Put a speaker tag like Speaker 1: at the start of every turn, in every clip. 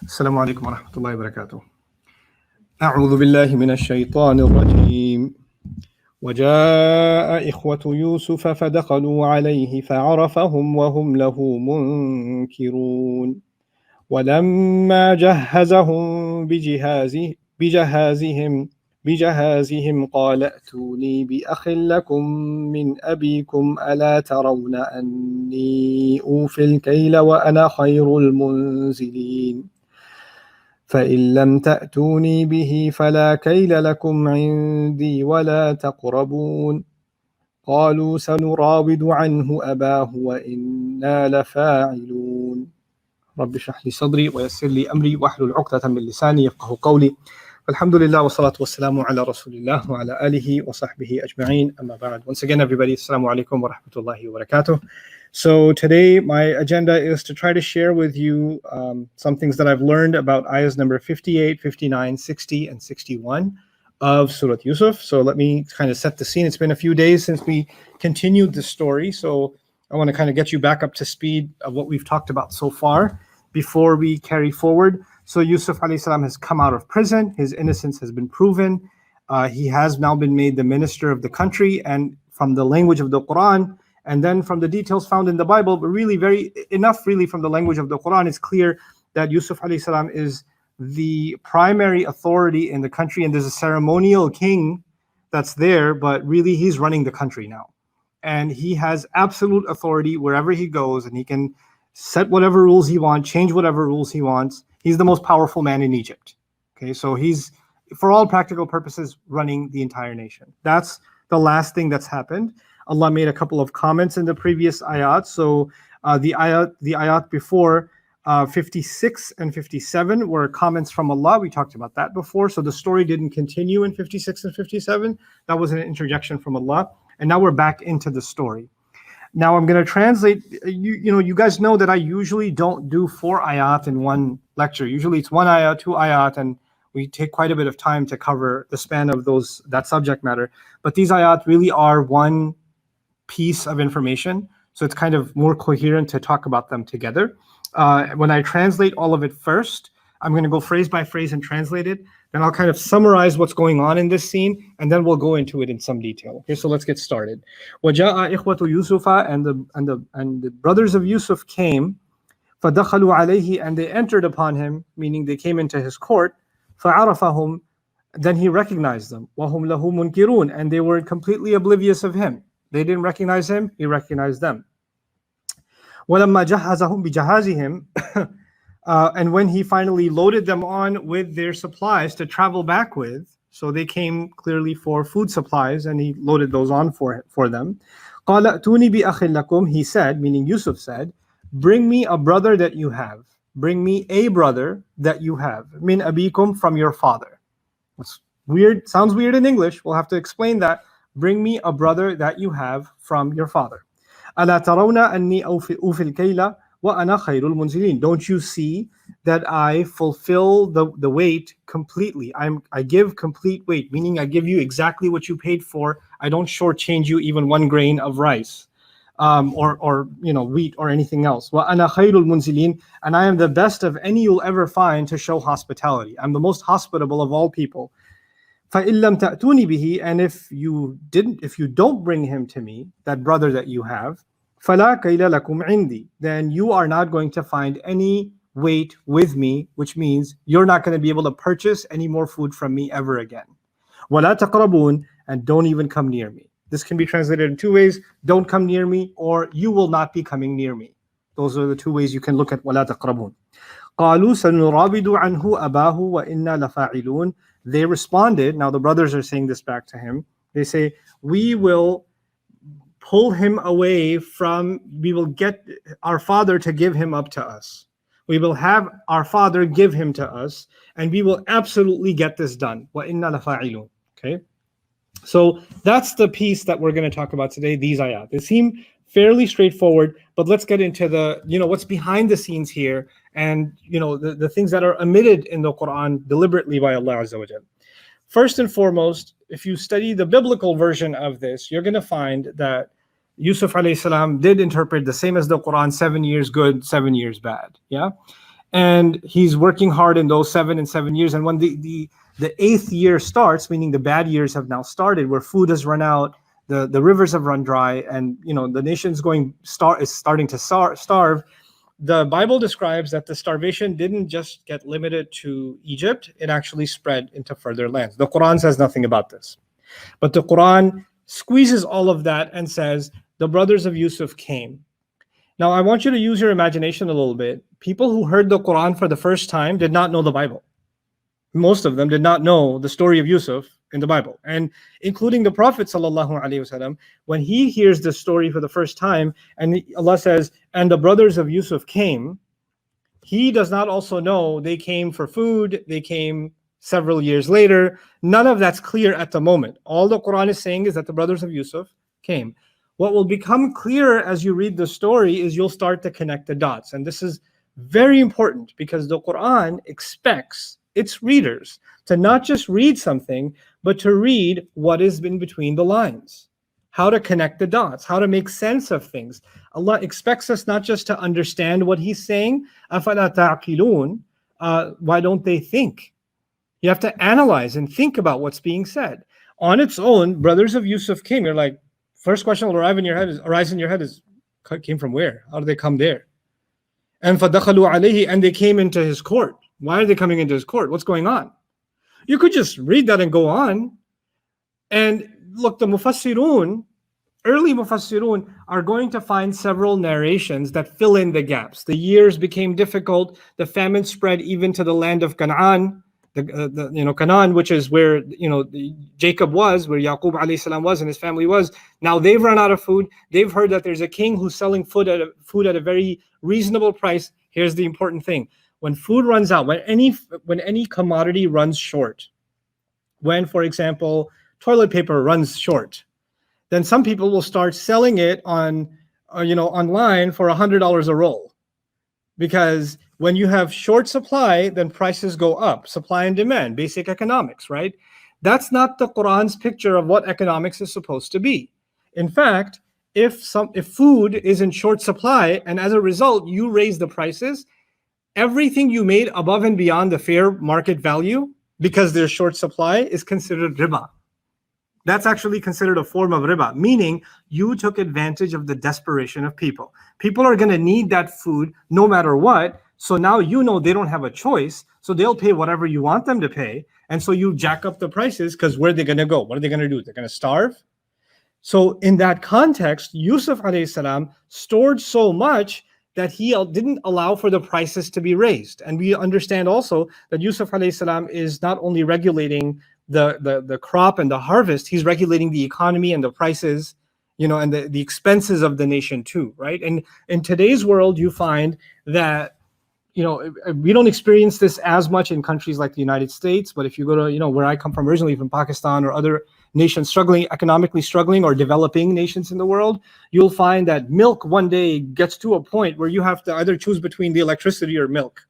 Speaker 1: السلام عليكم ورحمة الله وبركاته. أعوذ بالله من الشيطان الرجيم. وجاء إخوة يوسف فدخلوا عليه فعرفهم وهم له منكرون. ولما جهزهم بجهازهم قال ائتوني بأخ لكم من أبيكم ألا ترون أني أوفي الكيل وأنا خير المنزلين فإن لم تأتوني به فلا كيل لكم عندي ولا تقربون قالوا سنراود عنه أباه وإنا لفاعلون رب اشرح لي صدري ويسر لي أمري واحلل عقدة من لساني يفقهوا قولي الحمد لله والصلاة والسلام على رسول الله وعلى آله وصحبه أجمعين أما بعد. Once again everybody, assalamu alaikum wa rahmatullahi wa barakatuh. So today my agenda is to try to share with you some things that I've learned about ayahs number 58, 59, 60, and 61 of Surah Yusuf. So let me kind of set the scene. It's been a few days since we continued the story, so I want to kind of get you back up to speed of what we've talked about so far before we carry forward. So Yusuf alayhi salam has come out of prison. His innocence has been proven. He has now been made the minister of the country, and from the language of the Quran, and then from the details found in the Bible, but really really from the language of the Quran, it's clear that Yusuf alayhi salam is the primary authority in the country, and there's a ceremonial king that's there, but really he's running the country now. And he has absolute authority wherever he goes, and he can set whatever rules he wants, change whatever rules he wants. He's the most powerful man in Egypt. Okay, so he's, for all practical purposes, running the entire nation. That's the last thing that's happened. Allah made a couple of comments in the previous ayat. So the ayat before 56 and 57 were comments from Allah. We talked about that before. So the story didn't continue in 56 and 57. That was an interjection from Allah. And now we're back into the story. Now I'm going to translate. You guys know that I usually don't do 4 ayat in one lecture. Usually it's 1 ayat, 2 ayat, and we take quite a bit of time to cover the span of that subject matter. But these ayat really are one piece of information, so it's kind of more coherent to talk about them together. When I translate all of it first, I'm going to go phrase by phrase and translate it. Then I'll kind of summarize what's going on in this scene, and then we'll go into it in some detail. Okay, so let's get started. وَجَاءَ إِخْوَةُ يُوسُفَ, and the brothers of Yusuf came, فَدَخَلُوا عَلَيْهِ, and they entered upon him, meaning they came into his court, فَعَرَفَهُمْ, then he recognized them, وَهُمْ لَهُ مُنْكِرُونَ, and they were completely oblivious of him. They didn't recognize him, he recognized them. وَلَمَّا جَهَّزَهُمْ بِجَهَازِهِمْ, and when he finally loaded them on with their supplies to travel back with, so they came clearly for food supplies, and he loaded those on for them. قَالَ أَتُونِي بِأَخٍ لَكُمْ, he said, meaning Yusuf said, bring me a brother that you have. Bring me a brother that you have. Min abikum, from your father. That's weird. Sounds weird in English. We'll have to explain that. Bring me a brother that you have from your father. أَلَا تَرَوْنَ أَنِّي أُوفِي الْكَيْلَ وَأَنَا خَيْرُ الْمُنْزِلِينَ. Don't you see that I fulfill the weight completely? I give complete weight, meaning I give you exactly what you paid for. I don't shortchange you even 1 grain of rice, or wheat or anything else. وَأَنَا خَيْرُ الْمُنْزِلِينَ, and I am the best of any you'll ever find to show hospitality. I'm the most hospitable of all people. فَإِن لَمْ تَأْتُونِي بِهِ, and if you don't bring him to me, that brother that you have, فَلَا كَيْلَ لَكُمْ عِنْدِي, then you are not going to find any weight with me, which means you're not going to be able to purchase any more food from me ever again. وَلَا تَقْرَبُونَ, and don't even come near me. This can be translated in 2 ways: don't come near me, or you will not be coming near me. Those are the 2 ways you can look at وَلَا تَقْرَبُونَ. قَالُوا سَنُرَابِدُ عَنْهُ أَبَاهُ وَإِنَّا لَفَاعِلُونَ. They responded, now the brothers are saying this back to him, they say, we will pull him away we will get our father to give him up to us. We will have our father give him to us, and we will absolutely get this done. وَإِنَّا لَفَاعِلُونَ. Okay? So that's the piece that we're going to talk about today, these ayat. They seem fairly straightforward, but let's get into what's behind the scenes here, and the things that are omitted in the Quran deliberately by Allah Azza wa Jal. First and foremost, if you study the biblical version of this, you're going to find that Yusuf alayhi salam did interpret the same as the Quran, 7 years good, 7 years bad. Yeah. And he's working hard in those 7 and 7 years. And when the 8th year starts, meaning the bad years have now started, where food has run out, the rivers have run dry, and the nation's is starting to starve. The Bible describes that the starvation didn't just get limited to Egypt, it actually spread into further lands. The Quran says nothing about this. But the Quran squeezes all of that and says, the brothers of Yusuf came. Now, I want you to use your imagination a little bit. People who heard the Quran for the first time did not know the Bible. Most of them did not know the story of Yusuf in the Bible. And including the Prophet ﷺ, when he hears the story for the first time, and Allah says, and the brothers of Yusuf came, he does not also know they came for food, they came several years later. None of that's clear at the moment. All the Quran is saying is that the brothers of Yusuf came. What will become clearer as you read the story is you'll start to connect the dots. And this is very important because the Quran expects its readers to not just read something, but to read what has been between the lines, how to connect the dots, how to make sense of things. Allah expects us not just to understand what He's saying, أَفَلَا تَعْقِلُونَ, why don't they think? You have to analyze and think about what's being said. On its own, brothers of Yusuf came. You're like, first question will arise in your head is, came from where? How did they come there? And فَدَخَلُوا عَلَيْهِ, and they came into his court. Why are they coming into his court? What's going on? You could just read that and go on. And look, the Mufassirun, early Mufassirun, are going to find several narrations that fill in the gaps. The years became difficult. The famine spread even to the land of Canaan. Canaan, which is where Jacob was, where Yaqub alayhi salam was, and his family was. Now they've run out of food. They've heard that there's a king who's selling food at a very reasonable price. Here's the important thing: when food runs out, when any commodity runs short, when, for example, toilet paper runs short, then some people will start selling it on online for $100 a roll, because when you have short supply, then prices go up. Supply and demand, basic economics, right? That's not the Quran's picture of what economics is supposed to be. In fact, if food is in short supply and as a result you raise the prices, everything you made above and beyond the fair market value, because there's short supply, is considered riba. That's actually considered a form of riba, meaning you took advantage of the desperation of people. People are going to need that food no matter what. So now they don't have a choice. So they'll pay whatever you want them to pay. And so you jack up the prices, because where are they going to go? What are they going to do? They're going to starve? So in that context, Yusuf alayhi salam stored so much that he didn't allow for the prices to be raised. And we understand also that Yusuf alayhi salam is not only regulating the crop and the harvest, he's regulating the economy and the prices, and the expenses of the nation too, right? And in today's world, you find that we don't experience this as much in countries like the United States, but if you go to, where I come from originally, from Pakistan or other nations economically struggling or developing nations in the world, you'll find that milk one day gets to a point where you have to either choose between the electricity or milk.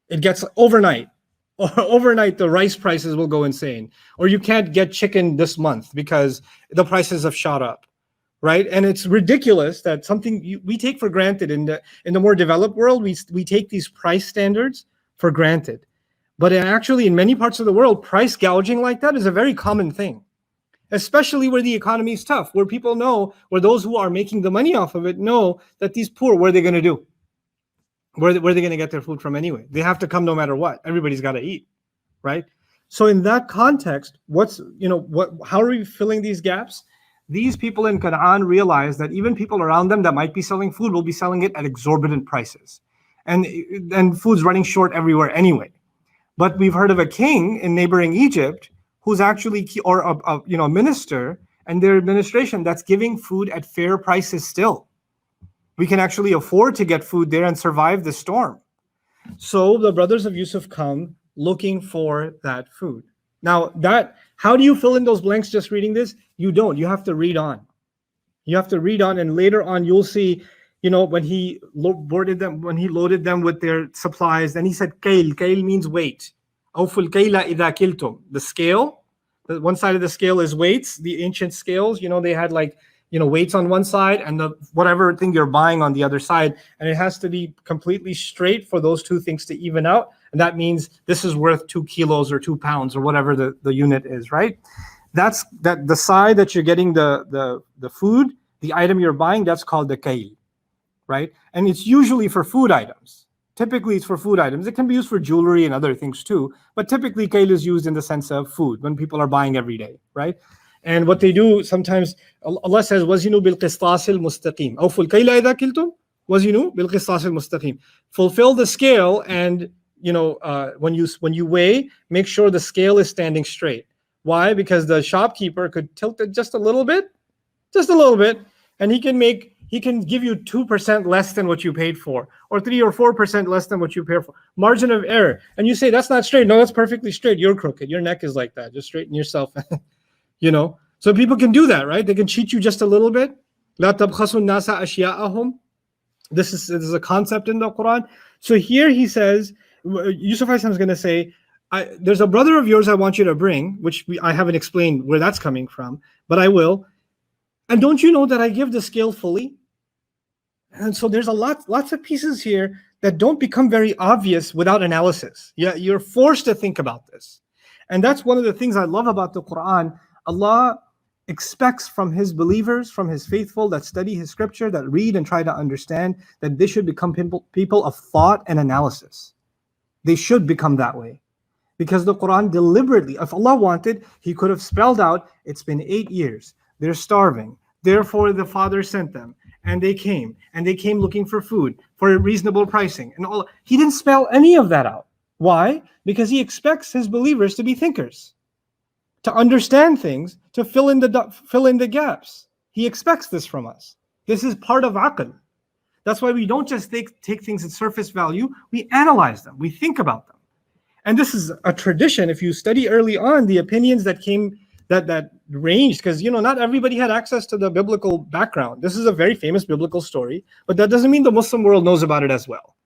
Speaker 1: It gets overnight. Or overnight, the rice prices will go insane. Or you can't get chicken this month because the prices have shot up. Right? And it's ridiculous that something we take for granted in the more developed world, we take these price standards for granted. But actually, in many parts of the world, price gouging like that is a very common thing, especially where the economy is tough, where people know, where those who are making the money off of it know that these poor, what are they going to do? Where are they going to get their food from anyway? They have to come no matter what. Everybody's got to eat, right? So in that context, how are we filling these gaps? These people in Canaan realize that even people around them that might be selling food will be selling it at exorbitant prices. And food's running short everywhere anyway. But we've heard of a king in neighboring Egypt who's actually, or a minister and their administration that's giving food at fair prices still. We can actually afford to get food there and survive the storm. So the brothers of Yusuf come looking for that food. Now, how do you fill in those blanks just reading this? You don't. You have to read on. You have to read on, and later on you'll see, when he loaded them with their supplies, then he said, Kail. Kail means weight. Awful kaila idha kiltum. The scale, one side of the scale is weights, the ancient scales. They had weights on one side and the whatever thing you're buying on the other side, and it has to be completely straight for those two things to even out. And that means this is worth 2 kilos or 2 pounds or whatever the unit is, right? That's the side that you're getting the food, the item you're buying, that's called the kail, right? And it's usually for food items. Typically it's for food items. It can be used for jewelry and other things too, but typically kail is used in the sense of food when people are buying every day, right? And what they do sometimes, Allah says, وَزِنُوا بِالْقِسْطَاسِ الْمُسْتَقِيمِ أَوْفُوا الْكَيْلَ إِذَا كِلْتُمْ وَزِنُوا بِالْقِسْطَاسِ الْمُسْتَقِيمِ. Fulfill the scale, and when you weigh, make sure the scale is standing straight. Why? Because the shopkeeper could tilt it just a little bit, and he can give you 2% less than what you paid for, or 3 or 4% less than what you paid for. Margin of error. And you say, that's not straight. No, that's perfectly straight. You're crooked. Your neck is like that. Just straighten yourself. So people can do that, right? They can cheat you just a little bit. لا تبخسوا الناس أشياءهم. This is a concept in the Quran. So here he says, Yusuf is going to say, there's a brother of yours I want you to bring, which I haven't explained where that's coming from, but I will. And don't you know that I give the scale fully? And so there's lots of pieces here that don't become very obvious without analysis. Yeah, you're forced to think about this. And that's one of the things I love about the Quran. Allah expects from his believers, from his faithful that study his scripture, that read and try to understand, that they should become people of thought and analysis. They should become that way. Because the Quran deliberately, if Allah wanted, he could have spelled out, it's been 8 years. They're starving. Therefore, the Father sent them. And they came looking for food, for reasonable pricing. And all. He didn't spell any of that out. Why? Because he expects his believers to be thinkers, to understand things, to fill in the gaps. He expects this from us. This is part of aql. That's why we don't just take things at surface value. We analyze them. We think about them. And this is a tradition. If you study early on, the opinions that came, that ranged, because not everybody had access to the biblical background. This is a very famous biblical story, but that doesn't mean the Muslim world knows about it as well.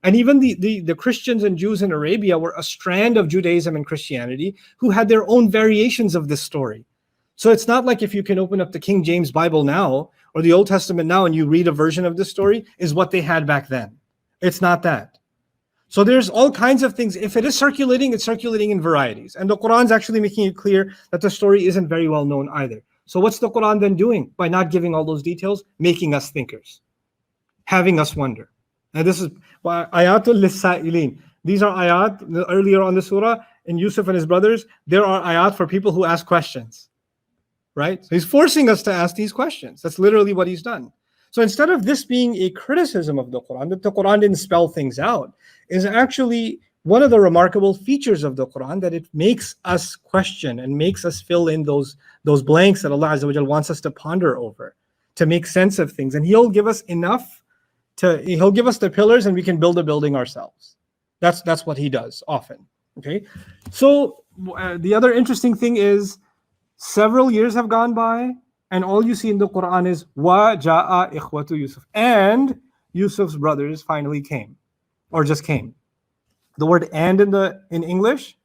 Speaker 1: And even the Christians and Jews in Arabia were a strand of Judaism and Christianity who had their own variations of this story. So it's not like if you can open up the King James Bible now or the Old Testament now and you read a version of this story is what they had back then. It's not that. So there's all kinds of things. If it is circulating, it's circulating in varieties. And the Quran's actually making it clear that the story isn't very well known either. So what's the Quran then doing? By not giving all those details, making us thinkers, having us wonder. Now this is ayatul lis-sa'ilin. These are ayat earlier on the surah in Yusuf and his brothers. There are ayat for people who ask questions, right? So he's forcing us to ask these questions. That's literally what he's done. So instead of this being a criticism of the Quran, that the Quran didn't spell things out, is actually one of the remarkable features of the Quran, that it makes us question and makes us fill in those blanks that Allah Azza wa Jal wants us to ponder over, to make sense of things. And he'll give us enough he'll give us the pillars and we can build a building ourselves. That's what he does often. Okay. So the other interesting thing is several years have gone by and all you see in the Quran is wa ja'a ikhwatu Yusuf, and Yusuf's brothers finally came, or just came. The word "and" in English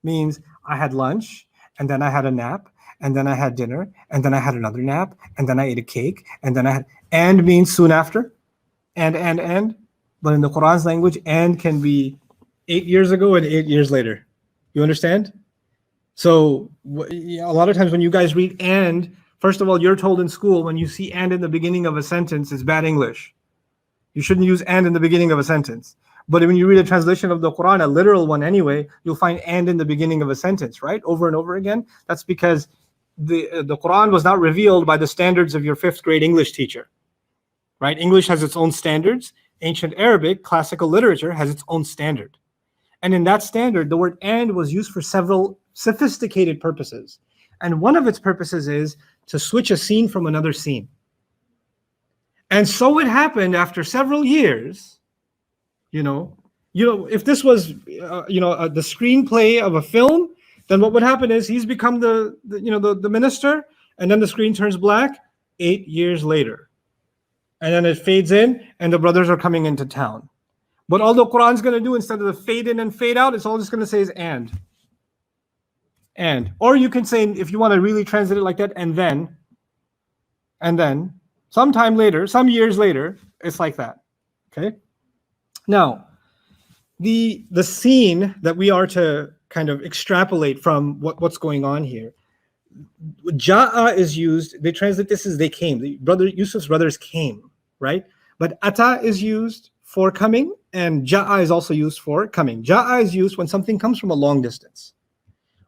Speaker 1: means I had lunch and then I had a nap and then I had dinner and then I had another nap and then I ate a cake and then I had, and means soon after. And, but in the Quran's language, and can be 8 years ago and 8 years later. You understand? So a lot of times when you guys read "and," first of all, you're told in school when you see "and" in the beginning of a sentence, it's bad English. You shouldn't use "and" in the beginning of a sentence. But when you read a translation of the Quran, a literal one anyway, you'll find "and" in the beginning of a sentence, right? Over and over again. That's because the Quran was not revealed by the standards of your 5th grade English teacher. Right? English has its own standards. Ancient Arabic, classical literature, has its own standard. And in that standard, the word "and" was used for several sophisticated purposes. And one of its purposes is to switch a scene from another scene. And so it happened after several years, if this was, the screenplay of a film, then what would happen is he's become the minister, and then the screen turns black 8 years later. And then it fades in, and the brothers are coming into town. But all the Quran's going to do, instead of the fade in and fade out, it's all just going to say is "and." And. Or you can say, if you want to really translate it like that, "and then." And then sometime later, some years later, it's like that. Okay. Now, the scene that we are to kind of extrapolate from what's going on here. Ja'a is used, they translate this as they came. Yusuf's brothers came, right? But ata is used for coming, and ja'a is also used for coming. Ja'a is used when something comes from a long distance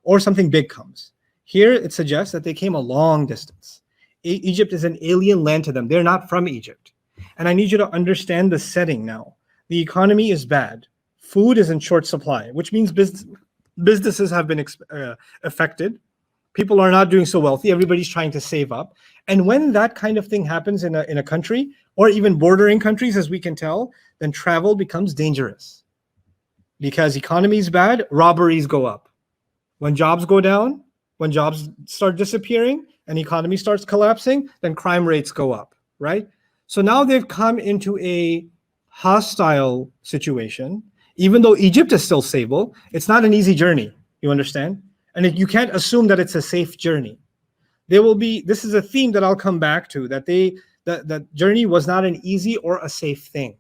Speaker 1: or something big comes. Here it suggests that they came a long distance. Egypt is an alien land to them. They're not from Egypt. And I need you to understand the setting now. The economy is bad. Food is in short supply, which means businesses have been affected. People are not doing so wealthy. Everybody's trying to save up. And when that kind of thing happens in a country, or even bordering countries, as we can tell, then travel becomes dangerous. Because economy is bad, robberies go up. When jobs go down, when jobs start disappearing and economy starts collapsing, then crime rates go up, right? So now they've come into a hostile situation. Even though Egypt is still stable, it's not an easy journey, you understand? And you can't assume that it's a safe journey. This is a theme that I'll come back to, that journey was not an easy or a safe thing.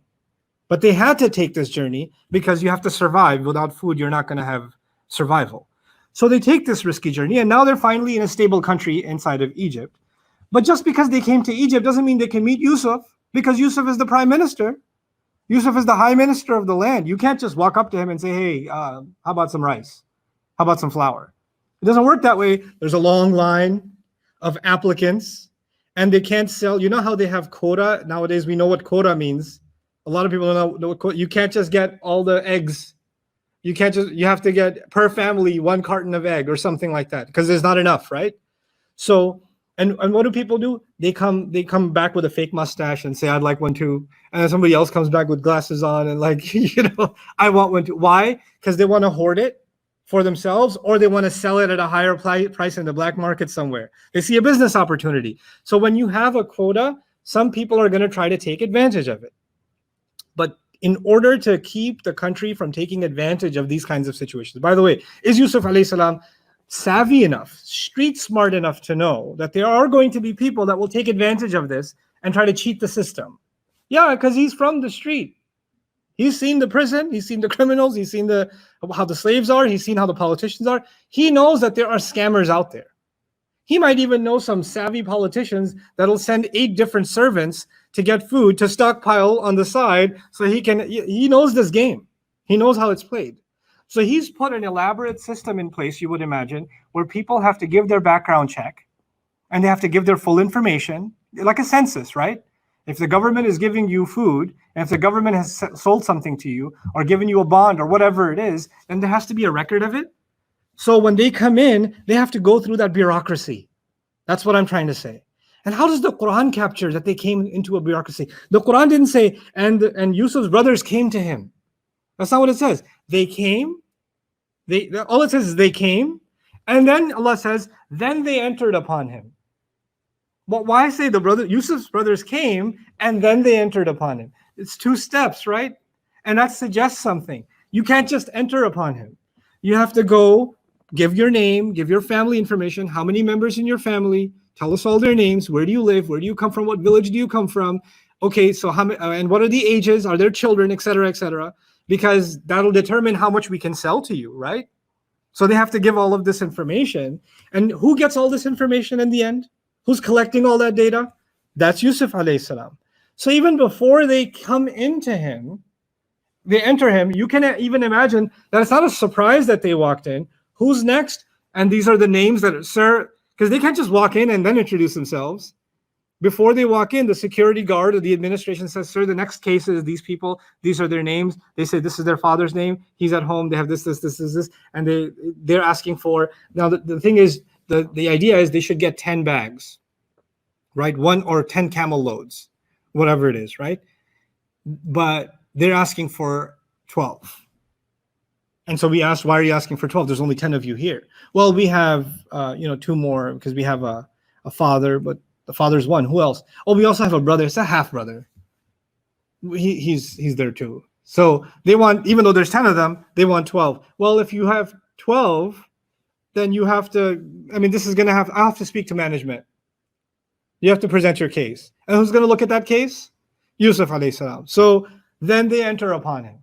Speaker 1: But they had to take this journey because you have to survive. Without food, you're not going to have survival. So they take this risky journey, and now they're finally in a stable country inside of Egypt. But just because they came to Egypt doesn't mean they can meet Yusuf, because Yusuf is the prime minister. Yusuf is the high minister of the land. You can't just walk up to him and say, hey, how about some rice? How about some flour? It doesn't work that way. There's a long line of applicants, and they can't sell. You know how they have quota? Nowadays, we know what quota means. A lot of people don't know what quota. You can't just get all the eggs. You have to get per family 1 carton of egg or something like that, because there's not enough, right? So, and what do people do? They come back with a fake mustache and say, I'd like one too. And then somebody else comes back with glasses on and like, I want one too. Why? Because they want to hoard it for themselves, or they want to sell it at a higher price in the black market somewhere. They see a business opportunity. So when you have a quota, some people are going to try to take advantage of it. But in order to keep the country from taking advantage of these kinds of situations. By the way, is Yusuf alayhi salam savvy enough, street smart enough to know that there are going to be people that will take advantage of this and try to cheat the system? Yeah, because he's from the street. He's seen the prison, he's seen the criminals, he's seen how the slaves are, he's seen how the politicians are. He knows that there are scammers out there. He might even know some savvy politicians that'll send 8 different servants to get food to stockpile on the side, so he knows this game. He knows how it's played. So he's put an elaborate system in place, you would imagine, where people have to give their background check and they have to give their full information, like a census, right? If the government is giving you food, and if the government has sold something to you or given you a bond or whatever it is, then there has to be a record of it. So when they come in, they have to go through that bureaucracy. That's what I'm trying to say. And how does the Quran capture that they came into a bureaucracy? The Quran didn't say, and Yusuf's brothers came to him. That's not what it says. They came. All it says is they came. And then Allah says, then they entered upon him. But why say Yusuf's brothers came and then they entered upon him? It's 2 steps, right? And that suggests something. You can't just enter upon him. You have to go, give your name, give your family information, how many members in your family, tell us all their names, where do you live, where do you come from, what village do you come from, okay, so how many, and what are the ages, are there children, etc., because that'll determine how much we can sell to you, right? So they have to give all of this information. And who gets all this information in the end? Who's collecting all that data? That's Yusuf alayhi salam. So even before they come into him, they enter him, you can even imagine that it's not a surprise that they walked in. Who's next? And these are the names that, sir, because they can't just walk in and then introduce themselves. Before they walk in, the security guard or the administration says, sir, the next case is these people. These are their names. They say this is their father's name. He's at home. They have this. And they're asking for, now the thing is, the idea is they should get 10 bags, right? 1 or 10 camel loads, whatever it is, right? But they're asking for 12. And so we asked, why are you asking for 12? There's only 10 of you here. Well, we have, 2 more because we have a father, but the father's 1. Who else? Oh, we also have a brother. It's a half brother. He's there too. So they want, even though there's 10 of them, they want 12. Well, if you have 12, then you have to, this is going to I'll have to speak to management. You have to present your case. And who's going to look at that case? Yusuf alayhi salam. So then they enter upon him.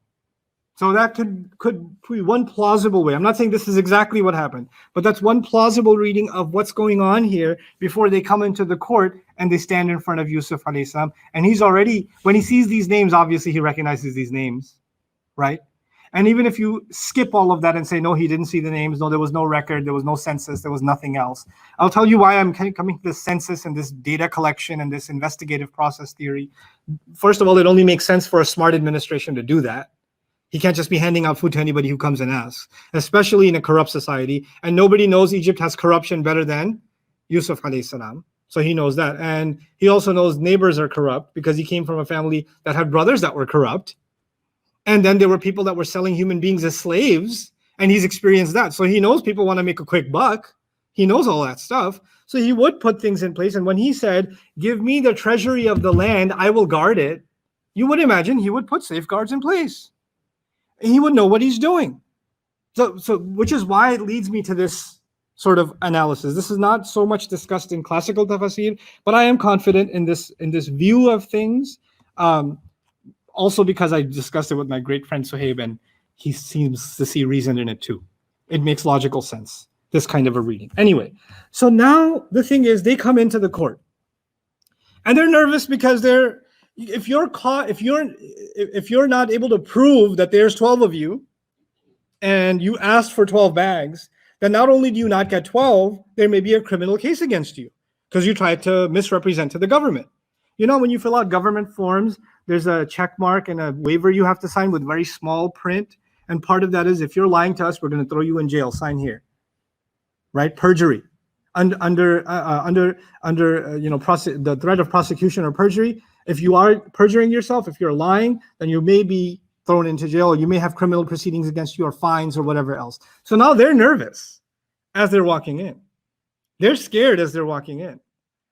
Speaker 1: So that could be one plausible way. I'm not saying this is exactly what happened, but that's one plausible reading of what's going on here before they come into the court and they stand in front of Yusuf alayhi salam. And he's already, when he sees these names, obviously he recognizes these names, right? And even if you skip all of that and say, no, he didn't see the names, no, there was no record, there was no census, there was nothing else. I'll tell you why I'm coming to this census and this data collection and this investigative process theory. First of all, it only makes sense for a smart administration to do that. He can't just be handing out food to anybody who comes and asks, especially in a corrupt society. And nobody knows Egypt has corruption better than Yusuf alayhi salam. So he knows that. And he also knows neighbors are corrupt because he came from a family that had brothers that were corrupt. And then there were people that were selling human beings as slaves, and he's experienced that. So he knows people want to make a quick buck. He knows all that stuff. So he would put things in place. And when he said, give me the treasury of the land, I will guard it, you would imagine he would put safeguards in place. And he would know what he's doing. So which is why it leads me to this sort of analysis. This is not so much discussed in classical tafsir, but I am confident in this view of things. Also because I discussed it with my great friend Suhaib, and he seems to see reason in it too. It makes logical sense, this kind of a reading. Anyway, so now the thing is, they come into the court, and they're nervous because if you're not able to prove that there's 12 of you, and you asked for 12 bags, then not only do you not get 12, there may be a criminal case against you because you tried to misrepresent to the government. You know, when you fill out government forms, there's a check mark and a waiver you have to sign with very small print. And part of that is, if you're lying to us, we're going to throw you in jail. Sign here, right? Perjury, under the threat of prosecution or perjury. If you are perjuring yourself, if you're lying, then you may be thrown into jail, or you may have criminal proceedings against you, or fines, or whatever else. So now they're nervous as they're walking in. They're scared as they're walking in.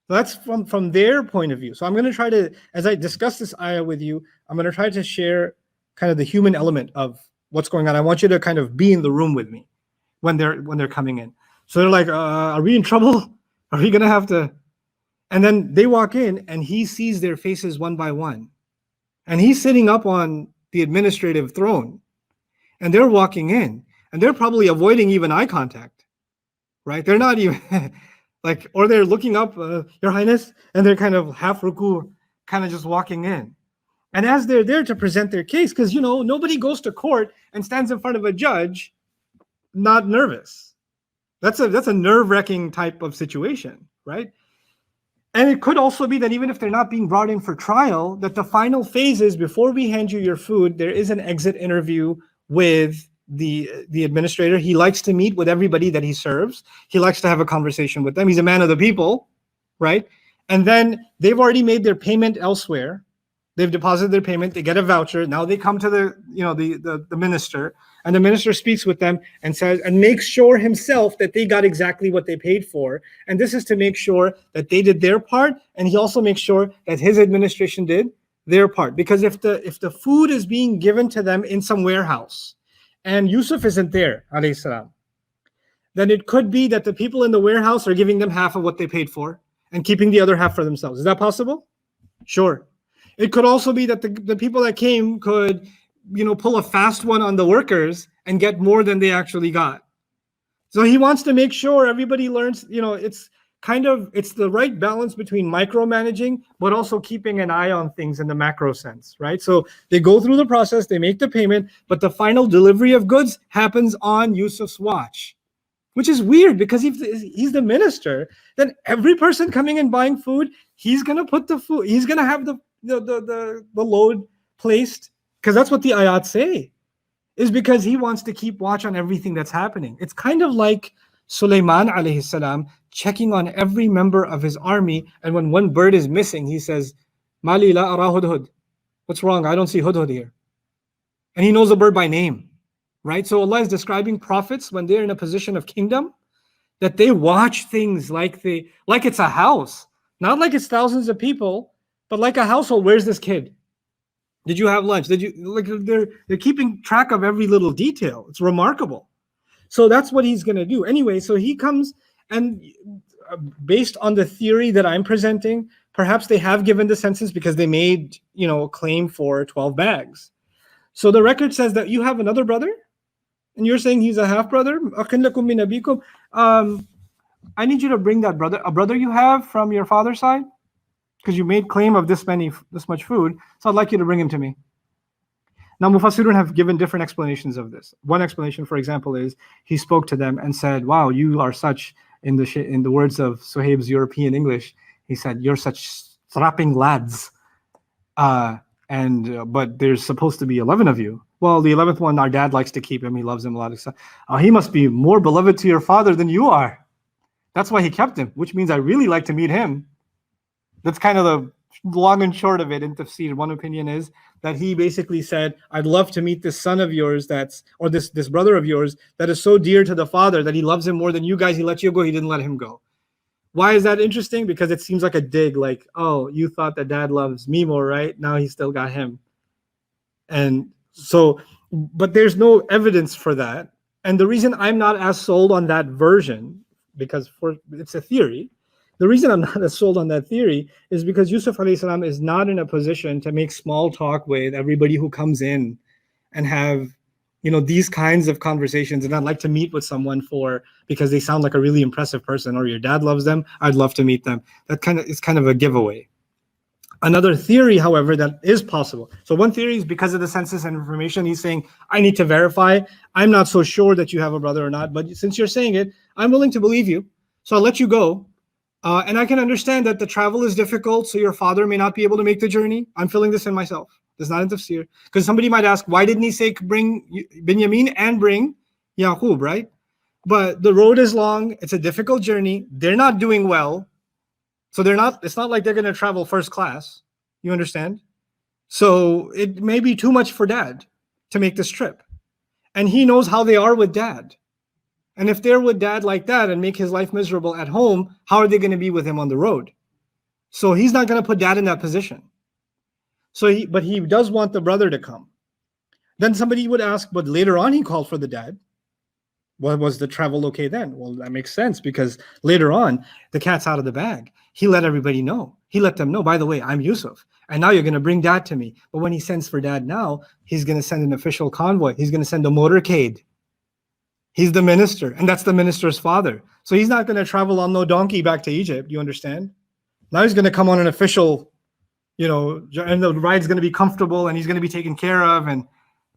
Speaker 1: So that's from their point of view. So I'm going to try to, as I discuss this ayah with you, I'm going to try to share kind of the human element of what's going on. I want you to kind of be in the room with me when they're coming in. So they're like, are we in trouble? Are we going to have to? And then they walk in, and he sees their faces one by one. And he's sitting up on the administrative throne. And they're walking in, and they're probably avoiding even eye contact, right? They're not even... like, or they're looking up, Your Highness, and they're kind of half ruku, kind of just walking in. And as they're there to present their case, because, you know, nobody goes to court and stands in front of a judge not nervous. That's a nerve-wracking type of situation, right? And it could also be that even if they're not being brought in for trial, that the final phase is, before we hand you your food, there is an exit interview with the administrator. He likes to meet with everybody that he serves. He likes to have a conversation with them. He's a man of the people, right? And then they've already made their payment elsewhere. They've deposited their payment. They get a voucher. Now they come to the minister, and the minister speaks with them and says, and makes sure himself that they got exactly what they paid for. And this is to make sure that they did their part, and he also makes sure that his administration did their part. Because if the food is being given to them in some warehouse, and Yusuf isn't there, alayhi salam, then it could be that the people in the warehouse are giving them half of what they paid for and keeping the other half for themselves. Is that possible? Sure. It could also be that the people that came could, pull a fast one on the workers and get more than they actually got. So he wants to make sure everybody learns, it's the right balance between micromanaging, but also keeping an eye on things in the macro sense, right? So they go through the process, they make the payment, but the final delivery of goods happens on Yusuf's watch, which is weird because if he's the minister, then every person coming and buying food, he's going to put the food, he's going to have the load placed, because that's what the ayat say, is because he wants to keep watch on everything that's happening. It's kind of like Sulaiman alayhi salam checking on every member of his army, and when one bird is missing, he says, Mali la ara hudhud. What's wrong? I don't see hudhud here. And he knows the bird by name, right? So Allah is describing prophets when they're in a position of kingdom, that they watch things like it's a house, not like it's thousands of people, but like a household. Where's this kid? Did you have lunch? They're keeping track of every little detail. It's remarkable. So that's what he's going to do. Anyway, so he comes, and based on the theory that I'm presenting, perhaps they have given the census because they made, a claim for 12 bags. So the record says that you have another brother, and you're saying he's a half brother. I need you to bring that brother, a brother you have from your father's side, because you made claim of this much food. So I'd like you to bring him to me. Now, Mufassirun have given different explanations of this. One explanation, for example, is he spoke to them and said, "Wow, you are such," in the words of Suhaib's European English, he said, "You're such strapping lads. But there's supposed to be 11 of you. Well, the 11th one, our dad likes to keep him. He loves him a lot. He must be more beloved to your father than you are. That's why he kept him, which means I really like to meet him." That's kind of the long and short of it in Tefsir. One opinion is that he basically said, "I'd love to meet this son of yours or this brother of yours that is so dear to the father that he loves him more than you guys. He let you go, he didn't let him go." Why is that interesting? Because it seems like a dig, like, oh, you thought that dad loves me more, right? Now he still got him. And so, but there's no evidence for that. And the reason I'm not as sold on that version, because it's a theory, the reason I'm not as sold on that theory is because Yusuf alayhi salam is not in a position to make small talk with everybody who comes in and have, these kinds of conversations. And I'd like to meet with someone because they sound like a really impressive person, or your dad loves them, I'd love to meet them. It's kind of a giveaway. Another theory, however, that is possible. So one theory is because of the census and information, he's saying, I need to verify. I'm not so sure that you have a brother or not, but since you're saying it, I'm willing to believe you. So I'll let you go. And I can understand that the travel is difficult, so your father may not be able to make the journey. I'm feeling this in myself. It's not in tafsir. Because somebody might ask, why didn't he say bring Binyamin and bring Yaqub, right? But the road is long. It's a difficult journey. They're not doing well. So it's not like they're going to travel first class. You understand? So it may be too much for dad to make this trip. And he knows how they are with dad. And if they're with dad like that and make his life miserable at home, how are they going to be with him on the road? So he's not going to put dad in that position. But he does want the brother to come. Then somebody would ask, but later on he called for the dad. Well, was the travel okay then? Well, that makes sense because later on, the cat's out of the bag. He let everybody know. He let them know, by the way, I'm Yusuf. And now you're going to bring dad to me. But when he sends for dad now, he's going to send an official convoy. He's going to send a motorcade. He's the minister, and that's the minister's father. So he's not going to travel on no donkey back to Egypt. You understand? Now he's going to come on an official, and the ride's going to be comfortable, and he's going to be taken care of. And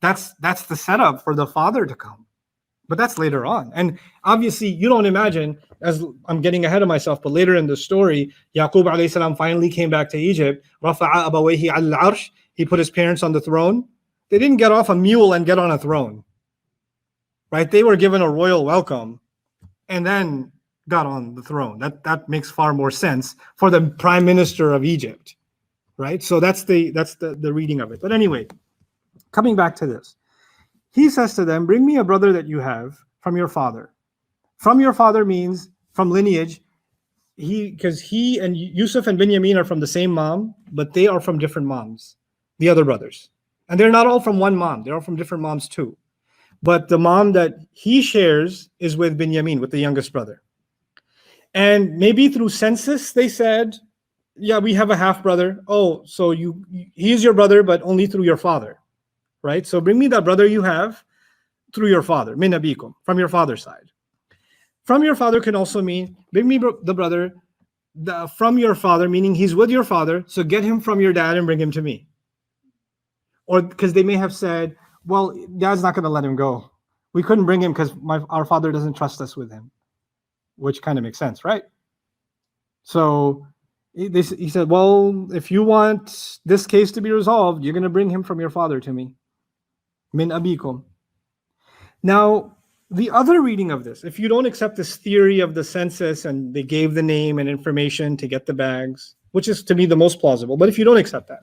Speaker 1: that's the setup for the father to come. But that's later on. And obviously, you don't imagine, as I'm getting ahead of myself, but later in the story, Yaqub alayhi salam finally came back to Egypt. Rafa'a abawayhi al-arsh. He put his parents on the throne. They didn't get off a mule and get on a throne. Right? They were given a royal welcome and then got on the throne. That makes far more sense for the prime minister of Egypt. Right? So that's the reading of it. But anyway, coming back to this. He says to them, bring me a brother that you have from your father. From your father means from lineage. Because he and Yusuf and Binyamin are from the same mom, but they are from different moms, the other brothers. And they're not all from one mom. They're all from different moms too. But the mom that he shares is with Binyamin, with the youngest brother. And maybe through census, they said, yeah, we have a half brother. Oh, so he is your brother, but only through your father. Right? So bring me that brother you have through your father, min abikum, from your father's side. From your father can also mean, bring me the brother from your father, meaning he's with your father, so get him from your dad and bring him to me. Or because they may have said, well, dad's not going to let him go. We couldn't bring him because our father doesn't trust us with him, which kind of makes sense, right? So he said, well, if you want this case to be resolved, you're going to bring him from your father to me. Min abikum. Now, the other reading of this, if you don't accept this theory of the census and they gave the name and information to get the bags, which is to me the most plausible, but if you don't accept that,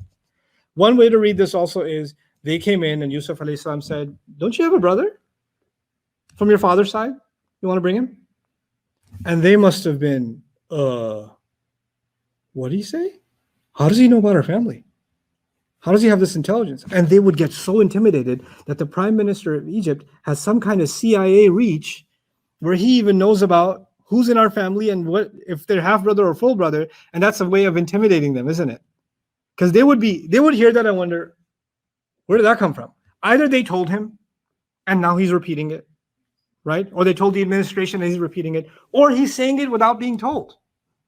Speaker 1: one way to read this also is they came in and Yusuf alayhi salam said, don't you have a brother from your father's side? You want to bring him? And they must have been, what did he say? How does he know about our family? How does he have this intelligence? And they would get so intimidated that the prime minister of Egypt has some kind of CIA reach where he even knows about who's in our family and what if they're half brother or full brother, and that's a way of intimidating them, isn't it? Because they would hear that and wonder, where did that come from? Either they told him and now he's repeating it, right? Or they told the administration and he's repeating it, or he's saying it without being told.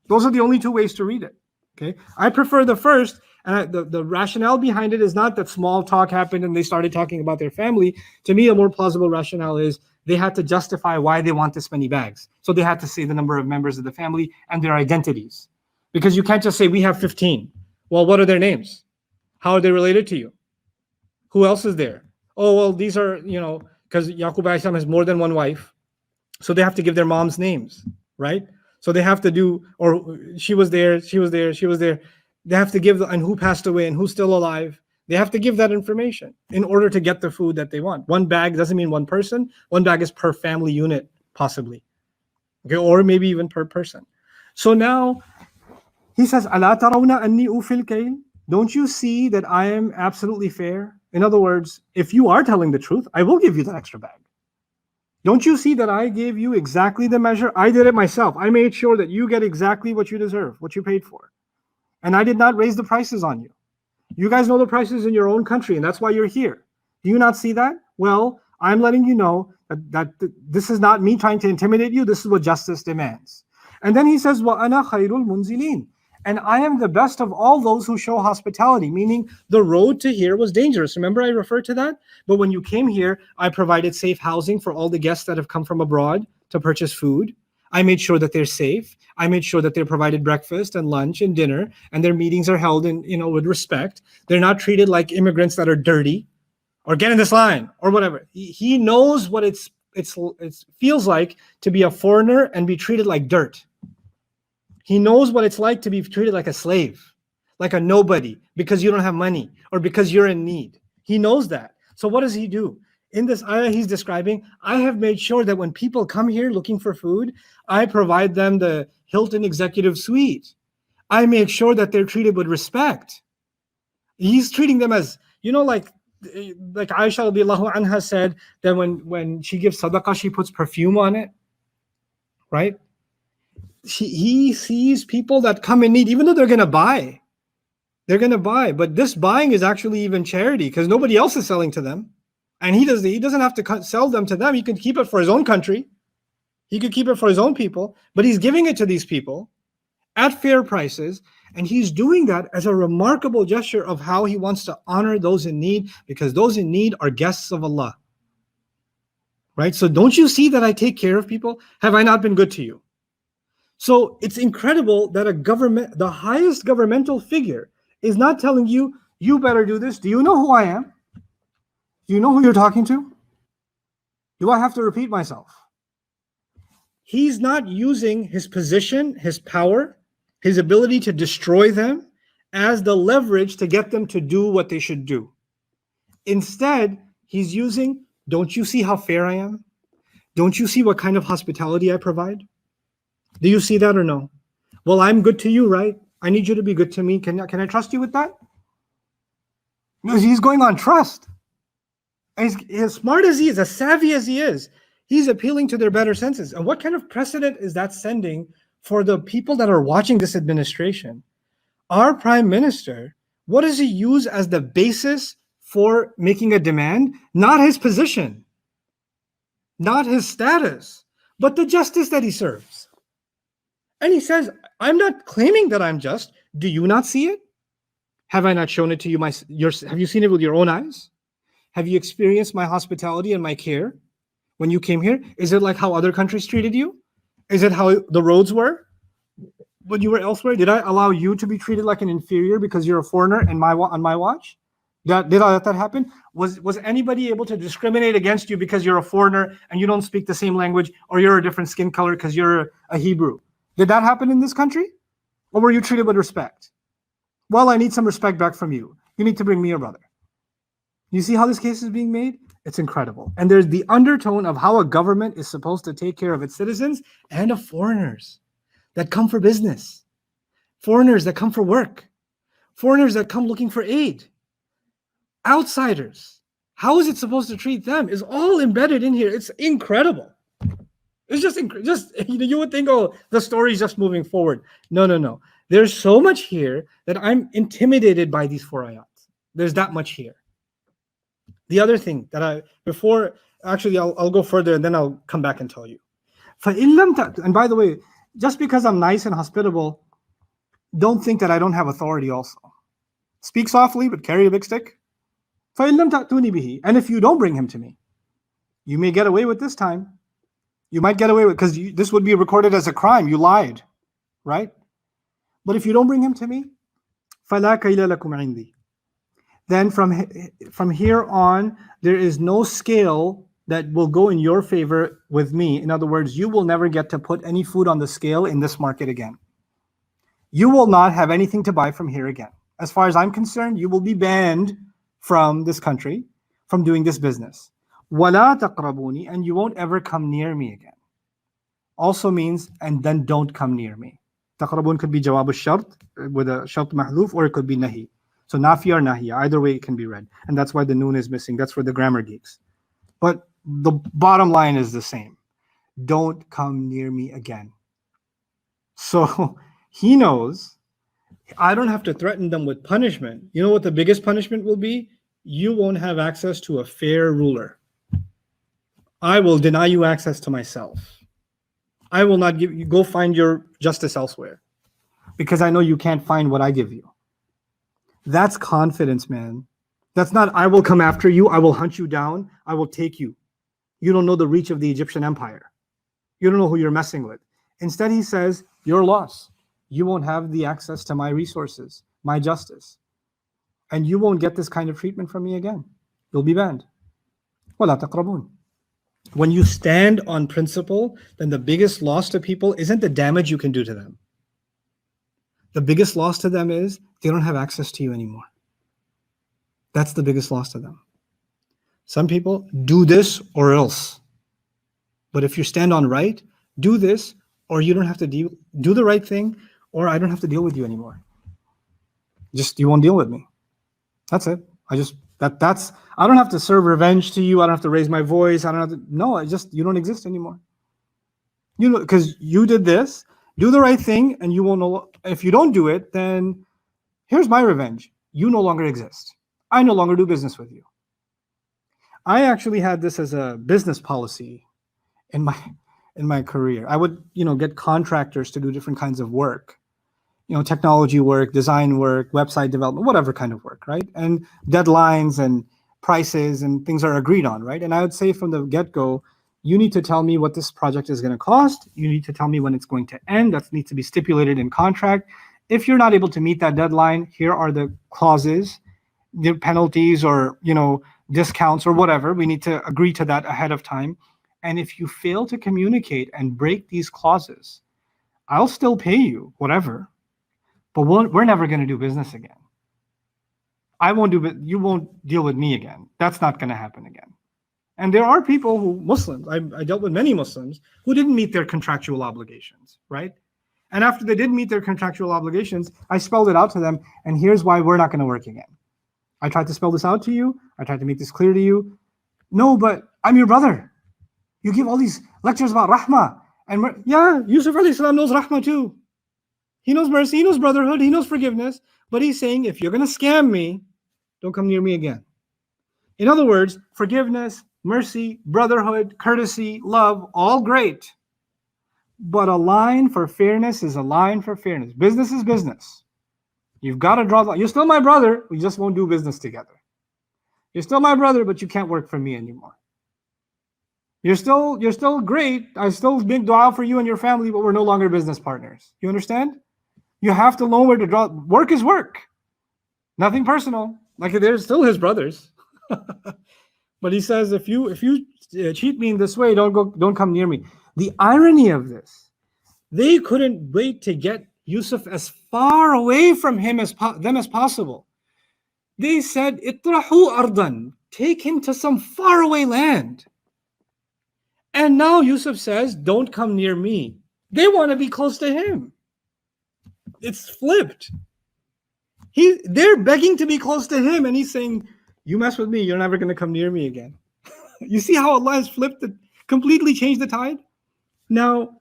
Speaker 1: Those are the only two ways to read it. Okay, I prefer the first, and the rationale behind it is not that small talk happened and they started talking about their family. To me, a more plausible rationale is they had to justify why they want this many bags. So they had to say the number of members of the family and their identities. Because you can't just say, we have 15. Well, what are their names? How are they related to you? Who else is there? Oh, well, these are, because Yaqub alayhi salam has more than one wife. So they have to give their mom's names, right? So they have to do, or she was there. They have to give, and who passed away and who's still alive. They have to give that information in order to get the food that they want. One bag doesn't mean one person. One bag is per family unit, possibly. Okay, or maybe even per person. So now he says, "Ala tarawna anni ufil kayl?" Don't you see that I am absolutely fair? In other words, if you are telling the truth, I will give you that extra bag. Don't you see that I gave you exactly the measure? I did it myself. I made sure that you get exactly what you deserve, what you paid for. And I did not raise the prices on you. You guys know the prices in your own country, and that's why you're here. Do you not see that? Well, I'm letting you know that this is not me trying to intimidate you. This is what justice demands. And then he says, وَأَنَا خَيْرُ الْمُنزِلِينَ. And I am the best of all those who show hospitality, meaning the road to here was dangerous. Remember I referred to that? But when you came here, I provided safe housing for all the guests that have come from abroad to purchase food. I made sure that they're safe. I made sure that they're provided breakfast and lunch and dinner, and their meetings are held in, with respect. They're not treated like immigrants that are dirty, or get in this line, or whatever. He knows what it feels like to be a foreigner and be treated like dirt. He knows what it's like to be treated like a slave, like a nobody, because you don't have money or because you're in need. He knows that. So what does he do? In this ayah he's describing, I have made sure that when people come here looking for food, I provide them the Hilton Executive Suite. I make sure that they're treated with respect. He's treating them as, like Aisha radiallahu anha said that when she gives sadaqah, she puts perfume on it, right? He sees people that come in need, even though they're going to buy. They're going to buy, but this buying is actually even charity because nobody else is selling to them. And he doesn't have to sell them to them. He can keep it for his own country. He could keep it for his own people, but he's giving it to these people at fair prices. And he's doing that as a remarkable gesture of how he wants to honor those in need, because those in need are guests of Allah. Right? So don't you see that I take care of people? Have I not been good to you? So it's incredible that the highest governmental figure is not telling you, you better do this. Do you know who I am? Do you know who you're talking to? Do I have to repeat myself? He's not using his position, his power, his ability to destroy them as the leverage to get them to do what they should do. Instead, he's using, don't you see how fair I am? Don't you see what kind of hospitality I provide? Do you see that or no? Well, I'm good to you, right? I need you to be good to me. Can I trust you with that? No, he's going on trust. As smart as he is, as savvy as he is, he's appealing to their better senses. And what kind of precedent is that sending for the people that are watching this administration? Our prime minister, what does he use as the basis for making a demand? Not his position, not his status, but the justice that he serves. And he says, I'm not claiming that I'm just. Do you not see it? Have I not shown it to you? Have you seen it with your own eyes? Have you experienced my hospitality and my care when you came here? Is it like how other countries treated you? Is it how the roads were when you were elsewhere? Did I allow you to be treated like an inferior because you're a foreigner on my watch? Did I let that happen? Was anybody able to discriminate against you because you're a foreigner and you don't speak the same language, or you're a different skin color because you're a Hebrew? Did that happen in this country? Or were you treated with respect? Well, I need some respect back from you. You need to bring me a brother. You see how this case is being made? It's incredible. And there's the undertone of how a government is supposed to take care of its citizens and of foreigners that come for business, foreigners that come for work, foreigners that come looking for aid, outsiders. How is it supposed to treat them is all embedded in here. It's incredible. It's just you would think, oh, the story's just moving forward. No. There's so much here that I'm intimidated by these 4 ayats. There's that much here. The other thing that I'll go further and then I'll come back and tell you. And by the way, just because I'm nice and hospitable, don't think that I don't have authority also. Speak softly, but carry a big stick. And if you don't bring him to me, you may get away with this time. You might get away with, because this would be recorded as a crime. You lied, right? But if you don't bring him to me, فَلَا كَيْلَ لَكُمْ عِنْدِي, then from here on, there is no scale that will go in your favor with me. In other words, you will never get to put any food on the scale in this market again. You will not have anything to buy from here again. As far as I'm concerned, you will be banned from this country, from doing this business. وَلَا تَقْرَبُونِي, and you won't ever come near me again. Also means, and then don't come near me. Taqrabun could be jawab al-shart with a shart mahdhuf, or it could be nahi. So nafi or nahi, either way it can be read. And that's why the noon is missing. That's for the grammar geeks. But the bottom line is the same. Don't come near me again. So he knows I don't have to threaten them with punishment. You know what the biggest punishment will be? You won't have access to a fair ruler. I will deny you access to myself. I will not give you, go find your justice elsewhere, because I know you can't find what I give you. That's confidence, man. That's not, I will come after you, I will hunt you down, I will take you. You don't know the reach of the Egyptian empire. You don't know who you're messing with. Instead, he says, your loss. You won't have the access to my resources, my justice. And you won't get this kind of treatment from me again. You'll be banned. وَلَا تَقْرَبُونَ. When you stand on principle, then the biggest loss to people isn't the damage you can do to them. The biggest loss to them is they don't have access to you anymore. That's the biggest loss to them. Some people do this or else. But if you stand on right, do this, or you don't have to do the right thing, or I don't have to deal with you anymore. Just, you won't deal with me. That's it. I don't have to serve revenge to you. I don't have to raise my voice. You don't exist anymore. You know, because you did this, do the right thing, and you won't know. If you don't do it, then here's my revenge. You no longer exist. I no longer do business with you. I actually had this as a business policy in my career. I would, get contractors to do different kinds of work. Technology work, design work, website development, whatever kind of work, right? And deadlines and prices and things are agreed on, right? And I would say from the get-go, you need to tell me what this project is going to cost. You need to tell me when it's going to end. That needs to be stipulated in contract. If you're not able to meet that deadline, here are the clauses, the penalties or, discounts or whatever. We need to agree to that ahead of time. And if you fail to communicate and break these clauses, I'll still pay you, whatever. But we're never going to do business again. You won't deal with me again. That's not going to happen again. And there are people Muslims, I dealt with many Muslims who didn't meet their contractual obligations, right? And after they did meet their contractual obligations, I spelled it out to them, and here's why we're not going to work again. I tried to spell this out to you. I tried to make this clear to you. No, but I'm your brother. You give all these lectures about rahmah. And Yusuf alayhi salam knows rahmah too. He knows mercy, he knows brotherhood, he knows forgiveness. But he's saying, if you're going to scam me, don't come near me again. In other words, forgiveness, mercy, brotherhood, courtesy, love, all great. But a line for fairness is a line for fairness. Business is business. You've got to draw the line. You're still my brother, we just won't do business together. You're still my brother, but you can't work for me anymore. You're still great. I still make dua for you and your family, but we're no longer business partners. You understand? You have to know where to draw. Work is work. Nothing personal. Like, they're still his brothers. But he says, if you cheat me in this way, don't come near me. The irony of this, they couldn't wait to get Yusuf as far away from them as possible. They said, "Itrahu ardan," take him to some faraway land. And now Yusuf says, don't come near me. They want to be close to him. It's flipped. They're begging to be close to him, and he's saying, you mess with me, you're never going to come near me again. You see how Allah has flipped it, completely changed the tide? Now,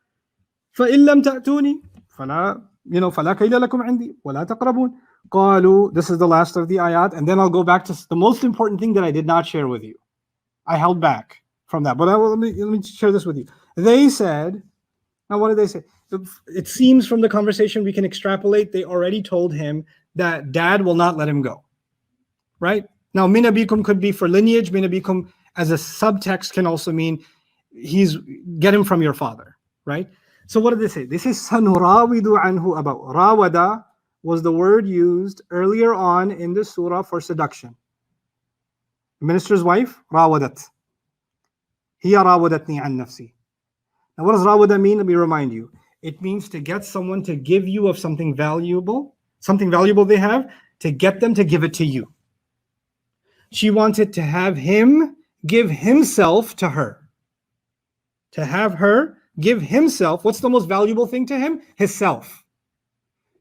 Speaker 1: فَإِن لَمْ تَأْتُونِي فَلَا كَيْلَ لَكُمْ عِنْدِي وَلَا تَقْرَبُونَ قَالُوا. This is the last of the ayat, and then I'll go back to the most important thing that I did not share with you. I held back from that, but let me share this with you. They said, now what did they say? It seems from the conversation we can extrapolate they already told him that dad will not let him go, right? Now, min abikum could be for lineage. Min abikum as a subtext can also mean get him from your father, right? So what did they say? This is sanurawidu anhu about. Rawada was the word used earlier on in the surah for seduction. The minister's wife, rawadat. Hiya rawadatni an nafsi. Now what does rawada mean? Let me remind you. It means to get someone to give you of something valuable they have, to get them to give it to you. She wanted to have him give himself to her. To have her give himself. What's the most valuable thing to him? His self.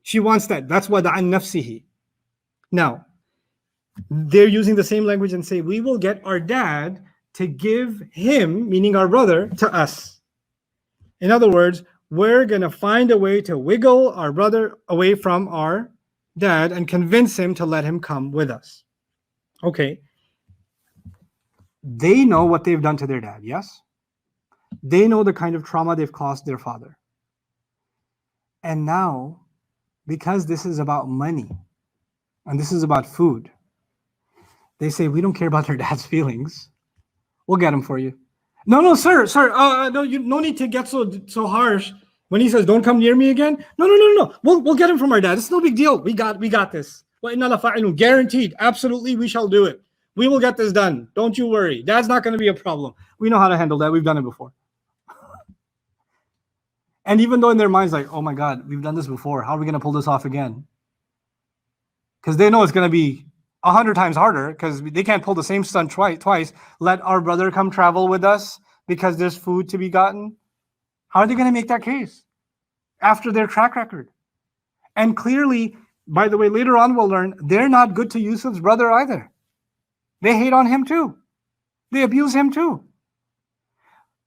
Speaker 1: She wants that. That's why an nafsihi. Now, they're using the same language and say, we will get our dad to give him, meaning our brother, to us. In other words, we're going to find a way to wiggle our brother away from our dad and convince him to let him come with us. Okay. They know what they've done to their dad, yes? They know the kind of trauma they've caused their father. And now, because this is about money and this is about food, they say, we don't care about their dad's feelings. We'll get him for you. No, sir. No need to get so harsh. When he says, don't come near me again. No. We'll get him from our dad. It's no big deal. We got this. Guaranteed. Absolutely, we shall do it. We will get this done. Don't you worry. Dad's not going to be a problem. We know how to handle that. We've done it before. And even though in their minds, like, oh my God, we've done this before. How are we going to pull this off again? Because they know it's going to be 100 times harder because they can't pull the same stunt twice. Let our brother come travel with us because there's food to be gotten. How are they going to make that case after their track record? And clearly, by the way, later on we'll learn they're not good to Yusuf's brother either. They hate on him too. They abuse him too.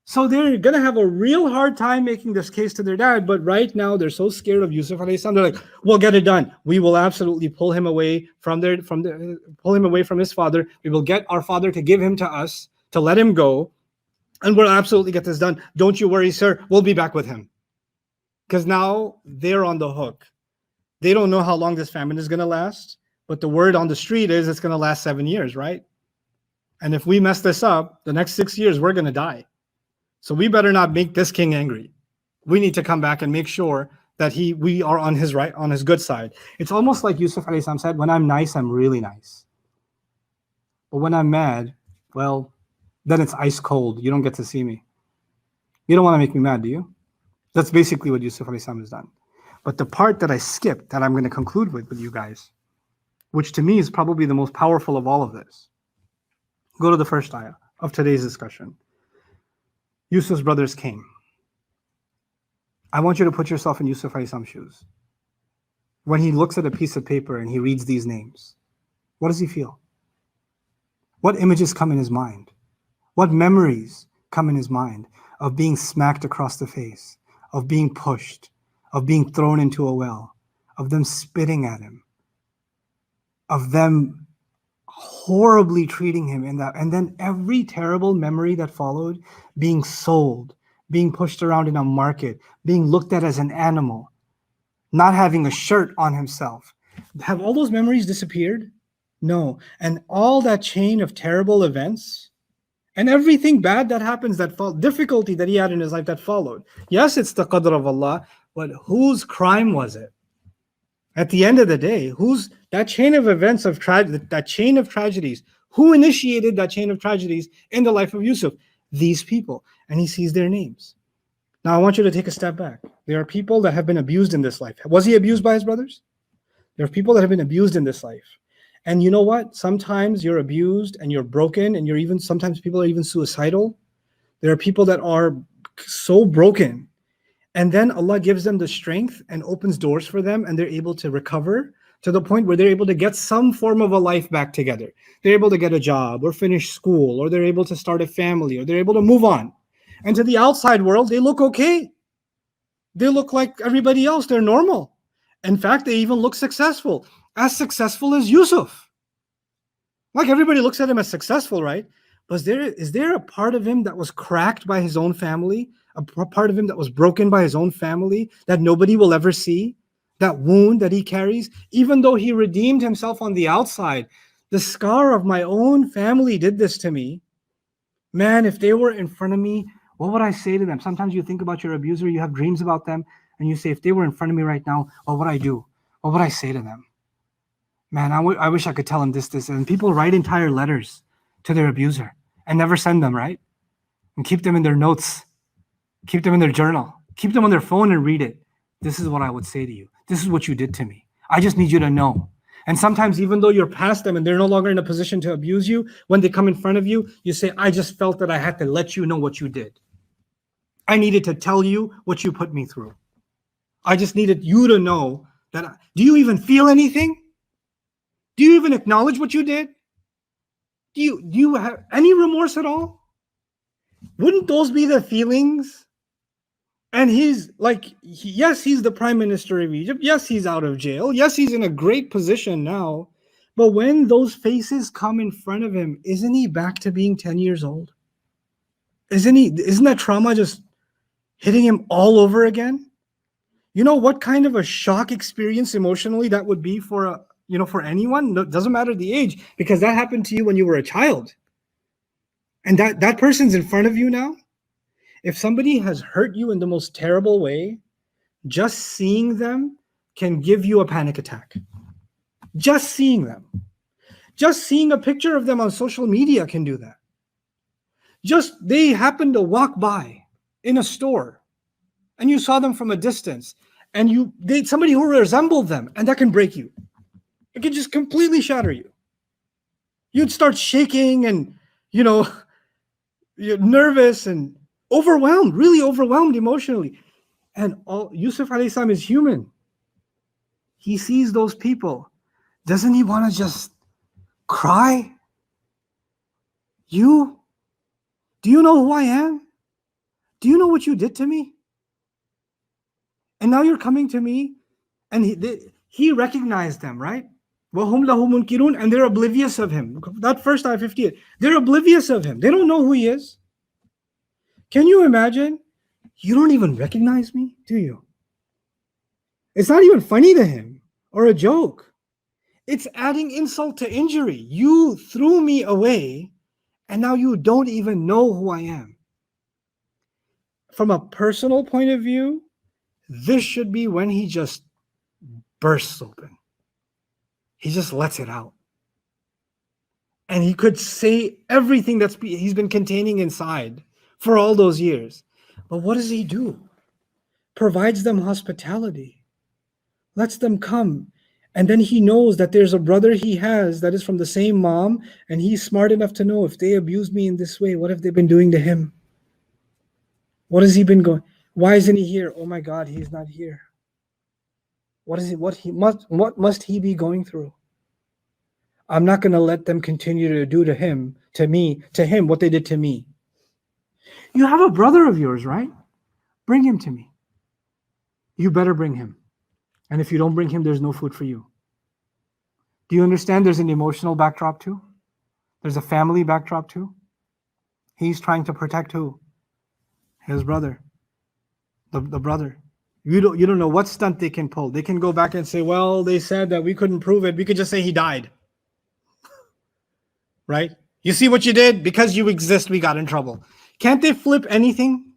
Speaker 1: So they're going to have a real hard time making this case to their dad, but right now they're so scared of Yusuf alayhi salam. They're like, we'll get it done. We will absolutely pull him away from his father. We will get our father to give him to us, to let him go, and we'll absolutely get this done. Don't you worry, sir. We'll be back with him. Because now they're on the hook. They don't know how long this famine is going to last, but the word on the street is it's going to last 7 years, right? And if we mess this up, the next 6 years, we're going to die. So we better not make this king angry. We need to come back and make sure that we are on his good side. It's almost like Yusuf alayhi salam said, when I'm nice, I'm really nice. But when I'm mad, well, then it's ice cold. You don't get to see me. You don't want to make me mad, do you? That's basically what Yusuf alayhi salam has done. But the part that I skipped, that I'm going to conclude with you guys, which to me is probably the most powerful of all of this. Go to the first ayah of today's discussion. Yusuf's brothers came. I want you to put yourself in Yusuf alayhi salam's shoes. When he looks at a piece of paper and he reads these names, what does he feel? What images come in his mind? What memories come in his mind of being smacked across the face, of being pushed, of being thrown into a well, of them spitting at him, of them horribly treating him in that, and then every terrible memory that followed, being sold, being pushed around in a market, being looked at as an animal, not having a shirt on himself. Have all those memories disappeared? No. And all that chain of terrible events and everything bad that happens, difficulty that he had in his life that followed. Yes, it's the qadr of Allah, but whose crime was it? At the end of the day, that chain of events that chain of tragedies? Who initiated that chain of tragedies in the life of Yusuf? These people. And he sees their names. Now I want you to take a step back. There are people that have been abused in this life. Was he abused by his brothers? There are people that have been abused in this life. And you know what? Sometimes you're abused and you're broken and sometimes people are even suicidal. There are people that are so broken. And then Allah gives them the strength and opens doors for them and they're able to recover to the point where they're able to get some form of a life back together. They're able to get a job or finish school, or they're able to start a family, or they're able to move on. And to the outside world, they look okay. They look like everybody else. They're normal. In fact, they even look successful as Yusuf. Like everybody looks at him as successful, right? But is there a part of him that was cracked by his own family? A part of him that was broken by his own family that nobody will ever see? That wound that he carries? Even though he redeemed himself on the outside, the scar of my own family did this to me. Man, if they were in front of me, what would I say to them? Sometimes you think about your abuser, you have dreams about them, and you say, if they were in front of me right now, what would I do? What would I say to them? Man, I wish I could tell him this. And people write entire letters to their abuser and never send them, right? And keep them in their notes, keep them in their journal, keep them on their phone and read it. This is what I would say to you. This is what you did to me. I just need you to know. And sometimes, even though you're past them and they're no longer in a position to abuse you, when they come in front of you, you say, I just felt that I had to let you know what you did. I needed to tell you what you put me through. I just needed you to know that. Do you even feel anything? Do you even acknowledge what you did? Do you have any remorse at all? Wouldn't those be the feelings? And he's like, yes, he's the prime minister of Egypt. Yes, he's out of jail. Yes, he's in a great position now. But when those faces come in front of him, isn't he back to being 10 years old? Isn't that trauma just hitting him all over again? You know what kind of a shock experience emotionally that would be for anyone? No, it doesn't matter the age, because that happened to you when you were a child. And that person's in front of you now. If somebody has hurt you in the most terrible way, just seeing them can give you a panic attack. Just seeing them. Just seeing a picture of them on social media can do that. Just they happen to walk by in a store and you saw them from a distance and somebody who resembled them, and that can break you. It can just completely shatter you. You'd start shaking and, you're nervous and overwhelmed, really overwhelmed emotionally. And Yusuf alayhi salam is human. He sees those people. Doesn't he want to just cry? Do you know who I am? Do you know what you did to me? And now you're coming to me, and he recognized them, right? وَهُمْ لَهُ مُنْكِرُونَ, and they're oblivious of him. That first ayah 58, they're oblivious of him. They don't know who he is. Can you imagine? You don't even recognize me, do you? It's not even funny to him or a joke. It's adding insult to injury. You threw me away, and now you don't even know who I am. From a personal point of view, this should be when he just bursts open. He just lets it out. And he could say everything he's been containing inside for all those years. But what does he do? Provides them hospitality. Lets them come. And then he knows that there's a brother he has that is from the same mom, and he's smart enough to know, if they abuse me in this way, what have they been doing to him? What has he been going? Why isn't he here? Oh my God, he's not here. What must he be going through? I'm not going to let them continue to do to him what they did to me. You have a brother of yours, right? Bring him to me. You better bring him. And if you don't bring him, there's no food for you. Do you understand there's an emotional backdrop too? There's a family backdrop too. He's trying to protect who? His brother. The brother. You don't know what stunt they can pull. They can go back and say, well, they said that we couldn't prove it. We could just say he died. Right? You see what you did? Because you exist, we got in trouble. Can't they flip anything?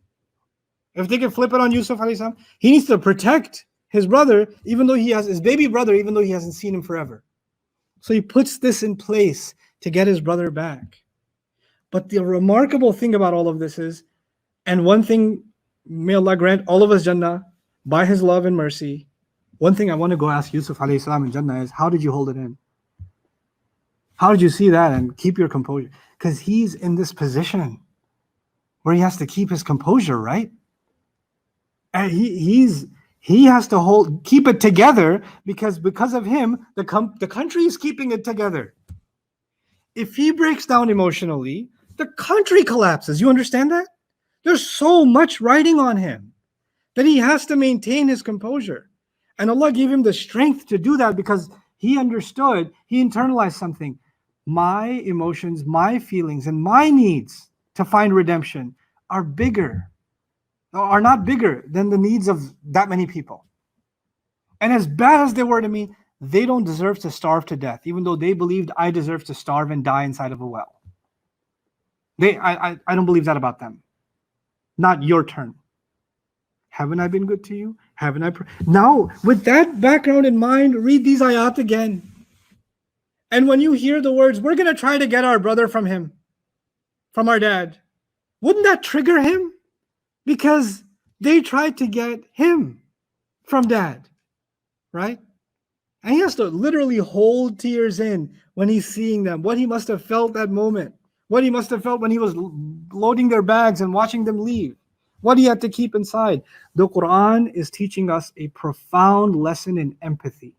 Speaker 1: If they can flip it on Yusuf alayhi salam, he needs to protect his brother, even though he has his baby brother, even though he hasn't seen him forever. So he puts this in place to get his brother back. But the remarkable thing about all of this is, and one thing, may Allah grant all of us Jannah by His love and mercy. One thing I want to go ask Yusuf alayhi salam in Jannah is, how did you hold it in? How did you see that and keep your composure? Because he's in this position where he has to keep his composure, right? And he has to keep it together because of him, the country is keeping it together. If he breaks down emotionally, the country collapses. You understand that? There's so much riding on him that he has to maintain his composure. And Allah gave him the strength to do that because he understood, he internalized something. My emotions, my feelings, and my needs to find redemption are not bigger than the needs of that many people. And as bad as they were to me, they don't deserve to starve to death, even though they believed I deserve to starve and die inside of a well. I don't believe that about them. Not your turn. Haven't I been good to you? Haven't I? Now, with that background in mind, read these ayat again. And when you hear the words, we're going to try to get our brother from him, from our dad, wouldn't that trigger him? Because they tried to get him from dad, right? And he has to literally hold tears in when he's seeing them, what he must have felt that moment, what he must have felt when he was loading their bags and watching them leave, what he had to keep inside. The Quran is teaching us a profound lesson in empathy,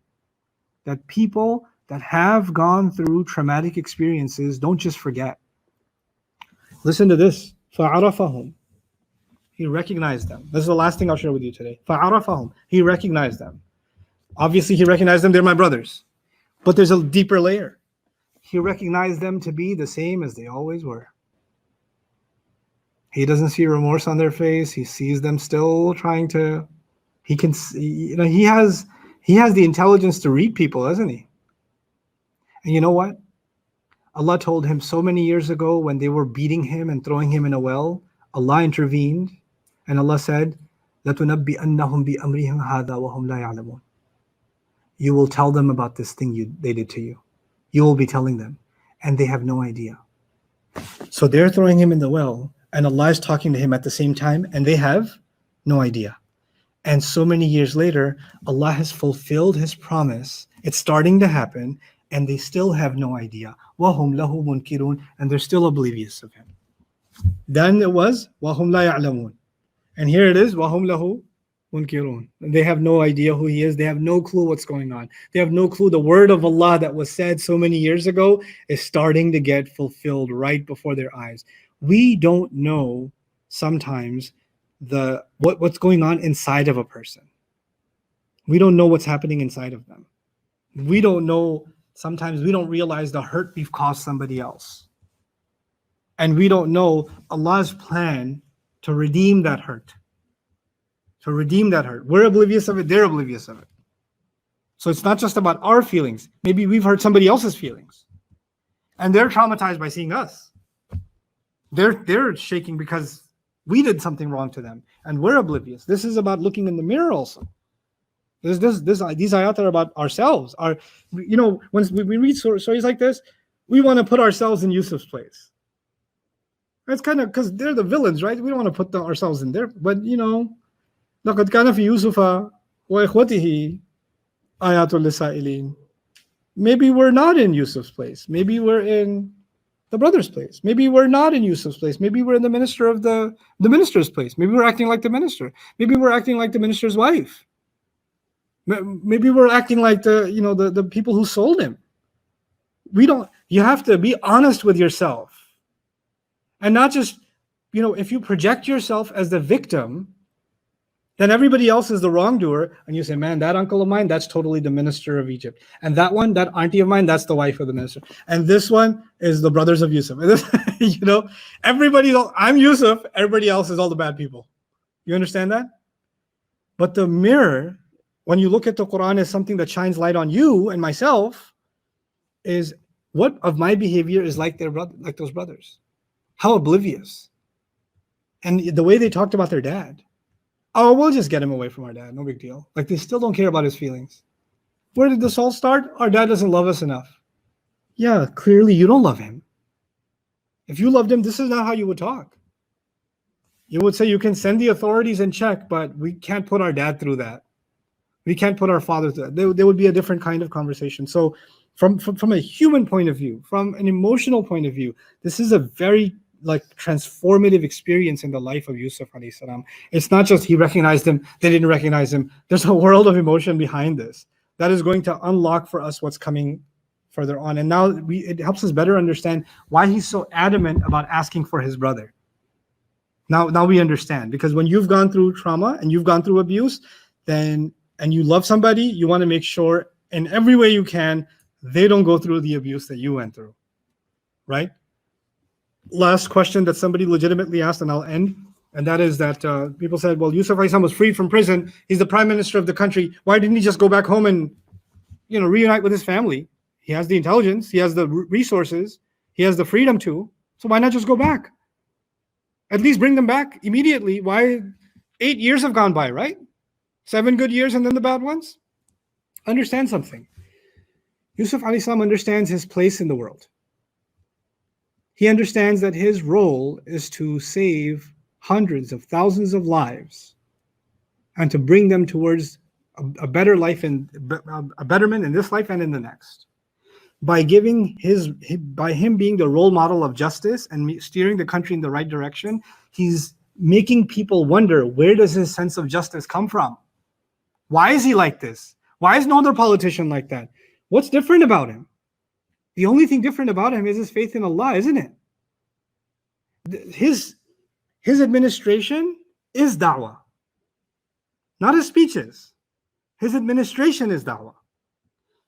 Speaker 1: that people that have gone through traumatic experiences don't just forget. Listen to this. فَعَرَفَهُمْ. He recognized them. This is the last thing I'll share with you today. فَعَرَفَهُمْ. He recognized them. Obviously, he recognized them. They're my brothers. But there's a deeper layer. He recognized them to be the same as they always were. He doesn't see remorse on their face. He sees them still trying to. He can see, he has the intelligence to read people, doesn't he? And you know what? Allah told him so many years ago when they were beating him and throwing him in a well, Allah intervened and Allah said, لَتُنَبِّئَنَّهُمْ بِأَمْرِهِمْ هَذَا وَهُمْ لَا يَعْلَمُونَ. You will tell them about this thing they did to you. You will be telling them, and they have no idea. So they're throwing him in the well, and Allah is talking to him at the same time, and they have no idea. And so many years later, Allah has fulfilled His promise. It's starting to happen, and they still have no idea. وَهُمْ لَهُ مُنْكِرُونَ. And they're still oblivious of Him. Then it was وَهُمْ لَا يَعْلَمُونَ. And here it is, وَهُمْ لَهُ munkirun. They have no idea who He is. They have no clue what's going on. They have no clue the word of Allah that was said so many years ago is starting to get fulfilled right before their eyes. We don't know sometimes what's going on inside of a person. We don't know what's happening inside of them. We don't know, sometimes we don't realize the hurt we've caused somebody else. And we don't know Allah's plan to redeem that hurt. We're oblivious of it, they're oblivious of it. So it's not just about our feelings. Maybe we've hurt somebody else's feelings. And they're traumatized by seeing us. They're shaking because we did something wrong to them. And we're oblivious. This is about looking in the mirror also. These ayat are about ourselves. When we read stories like this, we want to put ourselves in Yusuf's place. That's kind of because they're the villains, right? We don't want to put ourselves in there. But, لَقَدْ كَانَ فِي يُوسُفَ وَإِخْوَتِهِ آيَاتٌ لِلسَّائِلِينَ. Maybe we're not in Yusuf's place. Maybe we're in the brother's place. Maybe we're not in Yusuf's place. Maybe we're in the minister's place. Maybe we're acting like the minister. Maybe we're acting like the minister's wife. Maybe we're acting like the people who sold him. You have to be honest with yourself. And not just, if you project yourself as the victim, then everybody else is the wrongdoer, and you say, man, that uncle of mine, that's totally the minister of Egypt. And that one, that auntie of mine, that's the wife of the minister. And this one is the brothers of Yusuf. I'm Yusuf, everybody else is all the bad people. You understand that? But the mirror, when you look at the Quran as something that shines light on you and myself, is what of my behavior is like like those brothers. How oblivious. And the way they talked about their dad. Oh, we'll just get him away from our dad. No big deal. Like they still don't care about his feelings. Where did this all start? Our dad doesn't love us enough. Yeah, clearly you don't love him. If you loved him, this is not how you would talk. You would say you can send the authorities and check, but we can't put our dad through that. We can't put our father through that. There would be a different kind of conversation. So from a human point of view, from an emotional point of view, this is a very transformative experience in the life of Yusuf alayhi salam. It's not just he recognized him, they didn't recognize him. There's a world of emotion behind this that is going to unlock for us what's coming further on. And now it helps us better understand why he's so adamant about asking for his brother. Now we understand, because when you've gone through trauma and you've gone through abuse, and you love somebody, you want to make sure in every way you can they don't go through the abuse that you went through, right? Last question that somebody legitimately asked, and I'll end, and that is that people said, well, Yusuf was freed from prison. He's the prime minister of the country. Why didn't he just go back home and, reunite with his family? He has the intelligence. He has the resources. He has the freedom to. So why not just go back? At least bring them back immediately. Why? 8 years have gone by, right? 7 good years and then the bad ones? Understand something. Yusuf understands his place in the world. He understands that his role is to save hundreds of thousands of lives and to bring them towards a better life and a betterment in this life and in the next. By him being the role model of justice and steering the country in the right direction, he's making people wonder, where does his sense of justice come from? Why is he like this? Why is no other politician like that? What's different about him? The only thing different about him is his faith in Allah, isn't it? His administration is da'wah, not his speeches. His administration is da'wah.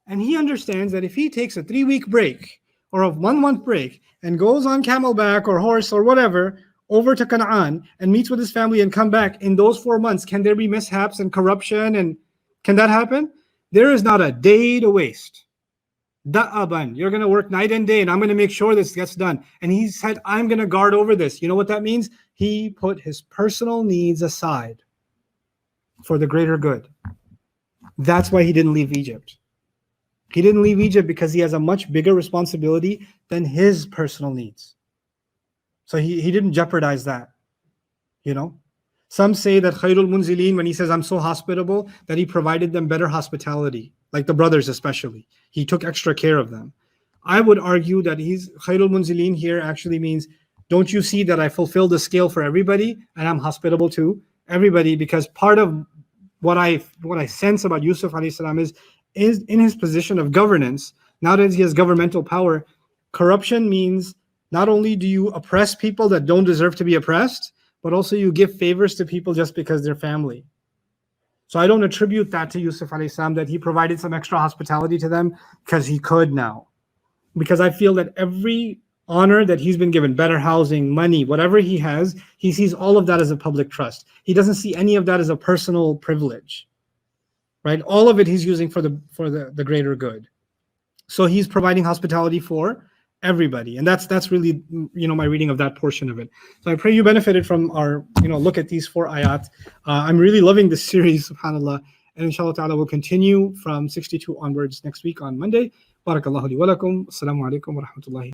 Speaker 1: And he understands that if he takes a 3-week break or a 1-month break and goes on camelback or horse or whatever over to Canaan and meets with his family and come back, in those 4 months, can there be mishaps and corruption? And can that happen? There is not a day to waste. Da'aban, you're going to work night and day, and I'm going to make sure this gets done. And he said, I'm going to guard over this. You know what that means? He put his personal needs aside for the greater good. That's why he didn't leave Egypt. He didn't leave Egypt because he has a much bigger responsibility than his personal needs. So he didn't jeopardize that. Some say that Khairul Munzilin, when he says, I'm so hospitable, that he provided them better hospitality, like the brothers especially. He took extra care of them. I would argue that he's Khairul Munzilin here actually means, don't you see that I fulfill the scale for everybody and I'm hospitable to everybody? Because part of what I sense about Yusuf alayhi salam is in his position of governance, now that he has governmental power, corruption means not only do you oppress people that don't deserve to be oppressed, but also you give favors to people just because they're family. So I don't attribute that to Yusuf alayhi salam, that he provided some extra hospitality to them because he could now. Because I feel that every honor that he's been given, better housing, money, whatever he has, he sees all of that as a public trust. He doesn't see any of that as a personal privilege, right? All of it he's using for the greater good. So he's providing hospitality for everybody, and that's really my reading of that portion of it. So I pray you benefited from our look at these 4 ayat. I'm really loving this series, subhanallah, and inshallah ta'ala we'll continue from 62 onwards next week on Monday. Barakallahu li wa lakum. Assalamu alaikum wa rahmatullahi.